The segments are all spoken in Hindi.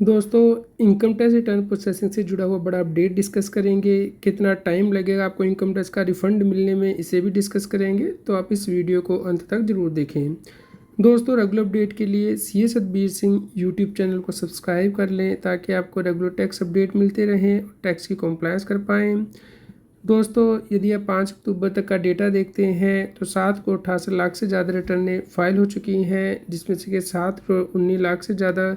दोस्तों, इनकम टैक्स रिटर्न प्रोसेसिंग से जुड़ा हुआ बड़ा अपडेट डिस्कस करेंगे। कितना टाइम लगेगा आपको इनकम टैक्स का रिफंड मिलने में, इसे भी डिस्कस करेंगे। तो आप इस वीडियो को अंत तक जरूर देखें। दोस्तों, रेगुलर अपडेट के लिए CA Satbir Singh YouTube channel को सब्सक्राइब कर लें ताकि आपको रेगुलर टैक्स अपडेट मिलते रहें और टैक्स की कंप्लायंस कर पाएँ। दोस्तों, यदि आप 5 अक्टूबर तक का डेटा देखते हैं तो 7,68,00,000 से ज़्यादा रिटर्नें फाइल हो चुकी हैं, जिसमें से कि 7,19,00,000 से ज़्यादा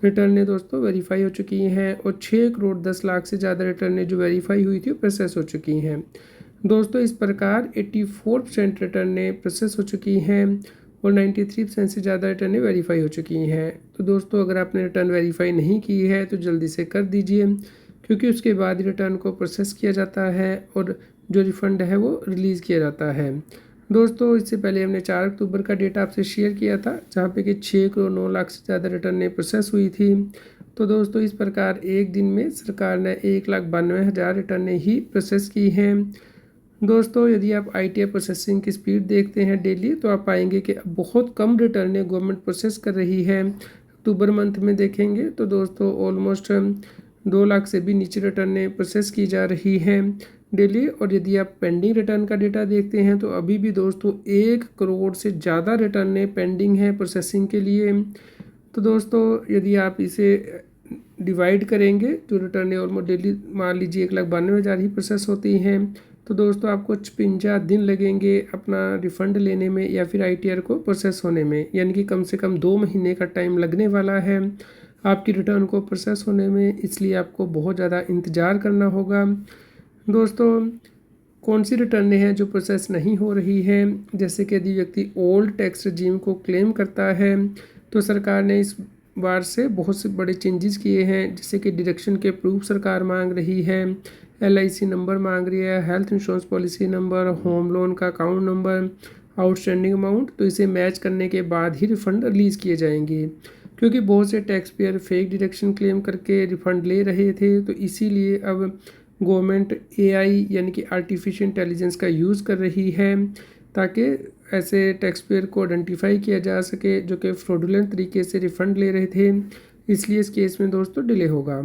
रिटर्नें दोस्तों वेरीफाई हो चुकी हैं और 6,10,00,000 से ज़्यादा रिटर्नें जो वेरीफाई हुई थी वो प्रोसेस हो चुकी हैं। दोस्तों, इस प्रकार 84% रिटर्नें प्रोसेस हो चुकी हैं और 93% से ज़्यादा रिटर्नें वेरीफाई हो चुकी हैं। तो दोस्तों, अगर आपने रिटर्न वेरीफाई नहीं की है तो जल्दी से कर दीजिए, क्योंकि उसके बाद रिटर्न को प्रोसेस किया जाता है और जो रिफ़ंड है वो रिलीज़ किया जाता है। दोस्तों, इससे पहले हमने 4 अक्टूबर का डेटा आपसे शेयर किया था, जहाँ पे कि 6,09,00,000 से ज़्यादा रिटर्नें प्रोसेस हुई थी। तो दोस्तों, इस प्रकार एक दिन में सरकार ने 1,92,000 रिटर्नें ही प्रोसेस की हैं। दोस्तों, यदि आप आईटीआर प्रोसेसिंग की स्पीड देखते हैं डेली, तो आप पाएंगे कि अब बहुत कम रिटर्नें गवर्नमेंट प्रोसेस कर रही है। अक्टूबर मंथ में देखेंगे तो दोस्तों ऑलमोस्ट 2 लाख से भी नीचे रिटर्नें प्रोसेस की जा रही हैं डेली। और यदि आप पेंडिंग रिटर्न का डेटा देखते हैं तो अभी भी दोस्तों 1 करोड़ से ज़्यादा रिटर्नें पेंडिंग हैं प्रोसेसिंग के लिए। तो दोस्तों, यदि आप इसे डिवाइड करेंगे, जो रिटर्न ऑलमोस्ट डेली मान लीजिए 1,92,000 ही प्रोसेस होती हैं, तो दोस्तों आपको 56 दिन लगेंगे अपना रिफ़ंड लेने में या फिर आईटीआर को प्रोसेस होने में। यानी कि कम से कम 2 महीने का टाइम लगने वाला है आपकी रिटर्न को प्रोसेस होने में, इसलिए आपको बहुत ज़्यादा इंतज़ार करना होगा। दोस्तों, कौन सी रिटर्नें हैं जो प्रोसेस नहीं हो रही हैं? जैसे कि यदि व्यक्ति ओल्ड टैक्स रजीम को क्लेम करता है तो सरकार ने इस बार से बहुत से बड़े चेंजेस किए हैं, जैसे कि डिडक्शन के प्रूफ सरकार मांग रही है, एलआईसी नंबर मांग रही है, health insurance policy number, home loan का अकाउंट नंबर, आउटस्टैंडिंग अमाउंट। तो इसे मैच करने के बाद ही रिफ़ंड रिलीज़ किए जाएंगे, क्योंकि बहुत से tax payer fake deduction claim करके रिफ़ंड ले रहे थे। तो इसीलिए अब गवर्नमेंट एआई यानी कि आर्टिफिशियल इंटेलिजेंस का यूज़ कर रही है, ताकि ऐसे टैक्स पेयर को आइडेंटिफाई किया जा सके जो कि फ्रॉडुलेंट तरीके से रिफ़ंड ले रहे थे। इसलिए इस केस में दोस्तों डिले होगा।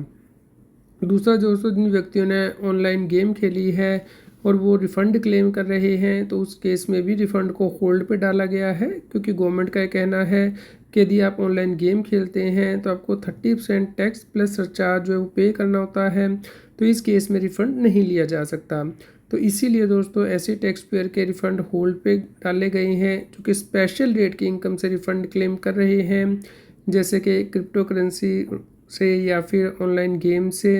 दूसरा दोस्तों, जिन व्यक्तियों ने ऑनलाइन गेम खेली है और वो रिफ़ंड क्लेम कर रहे हैं, तो उस केस में भी रिफ़ंड को होल्ड पे डाला गया है, क्योंकि गवर्नमेंट का कहना है कि यदि आप ऑनलाइन गेम खेलते हैं तो आपको 30% टैक्स प्लस सरचार्ज जो है वो पे करना होता है। तो इस केस में रिफ़ंड नहीं लिया जा सकता। तो इसीलिए दोस्तों ऐसे टैक्स पेयर के रिफ़ंड होल्ड पे डाले गए हैं जो कि स्पेशल रेट की इनकम से रिफ़ंड क्लेम कर रहे हैं, जैसे कि क्रिप्टो करेंसी से या फिर ऑनलाइन गेम से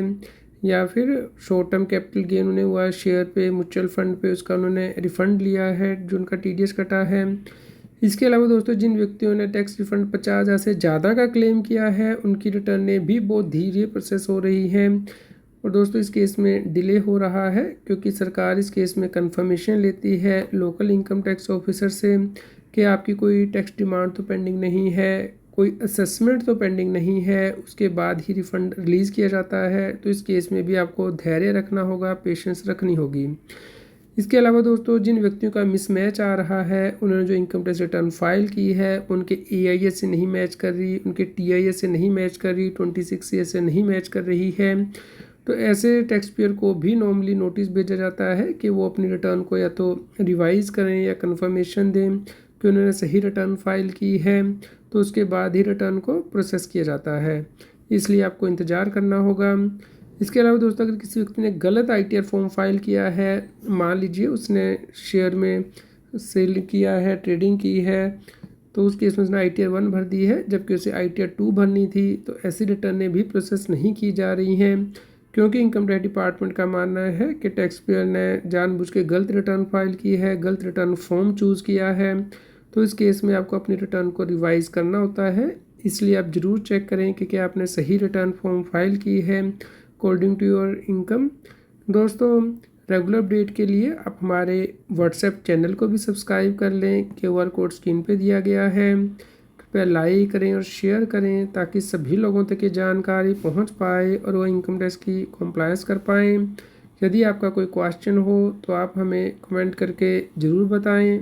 या फिर शॉर्ट टर्म कैपिटल गेन उन्हें हुआ शेयर पे, म्यूचुअल फंड पे, उसका उन्होंने रिफ़ंड लिया है जो उनका टीडीएस कटा है। इसके अलावा दोस्तों, जिन व्यक्तियों ने टैक्स रिफ़ंड 50,000 से ज़्यादा का क्लेम किया है, उनकी रिटर्नें भी बहुत धीरे प्रोसेस हो रही हैं। और दोस्तों, इस केस में डिले हो रहा है क्योंकि सरकार इस केस में कंफर्मेशन लेती है लोकल इनकम टैक्स ऑफिसर से कि आपकी कोई टैक्स डिमांड तो पेंडिंग नहीं है, कोई असेसमेंट तो पेंडिंग नहीं है, उसके बाद ही रिफ़ंड रिलीज़ किया जाता है। तो इस केस में भी आपको धैर्य रखना होगा, पेशेंस रखनी होगी। इसके अलावा दोस्तों, जिन व्यक्तियों का मिसमैच आ रहा है, उन्होंने जो इनकम टैक्स रिटर्न फाइल की है उनके ईआईएस से नहीं मैच कर रही, उनके टीआईएस से नहीं मैच कर रही, 26A से नहीं मैच कर रही है, तो ऐसे टैक्स पेयर को भी नॉर्मली नोटिस भेजा जाता है कि वो अपनी रिटर्न को या तो रिवाइज़ करें या कन्फर्मेशन दें कि उन्होंने सही रिटर्न फाइल की है। तो उसके बाद ही रिटर्न को प्रोसेस किया जाता है, इसलिए आपको इंतज़ार करना होगा। इसके अलावा दोस्तों, अगर किसी व्यक्ति ने गलत आईटीआर फॉर्म फाइल किया है, मान लीजिए उसने शेयर में सेल किया है, ट्रेडिंग की है, तो उस केस में उसने आईटीआर 1 भर दी है जबकि उसे आईटीआर 2 भरनी थी, तो ऐसी रिटर्नें भी प्रोसेस नहीं की जा रही हैं, क्योंकि इनकम टैक्स डिपार्टमेंट का मानना है कि टैक्स पेयर ने जानबूझ के गलत रिटर्न फाइल की है, गलत रिटर्न फॉर्म चूज़ किया है। तो इस केस में आपको अपनी रिटर्न को रिवाइज़ करना होता है, इसलिए आप ज़रूर चेक करें कि क्या आपने सही रिटर्न फॉर्म फाइल की है अकॉर्डिंग टू योर इनकम। दोस्तों, रेगुलर अपडेट के लिए आप हमारे व्हाट्सएप चैनल को भी सब्सक्राइब कर लें, क्यूआर कोड स्क्रीन पे दिया गया है। कृपया लाइक करें और शेयर करें ताकि सभी लोगों तक ये जानकारी पहुंच पाए और वो इनकम टैक्स की कंप्लायंस कर पाएँ। यदि आपका कोई क्वेश्चन हो तो आप हमें कमेंट करके ज़रूर बताएं।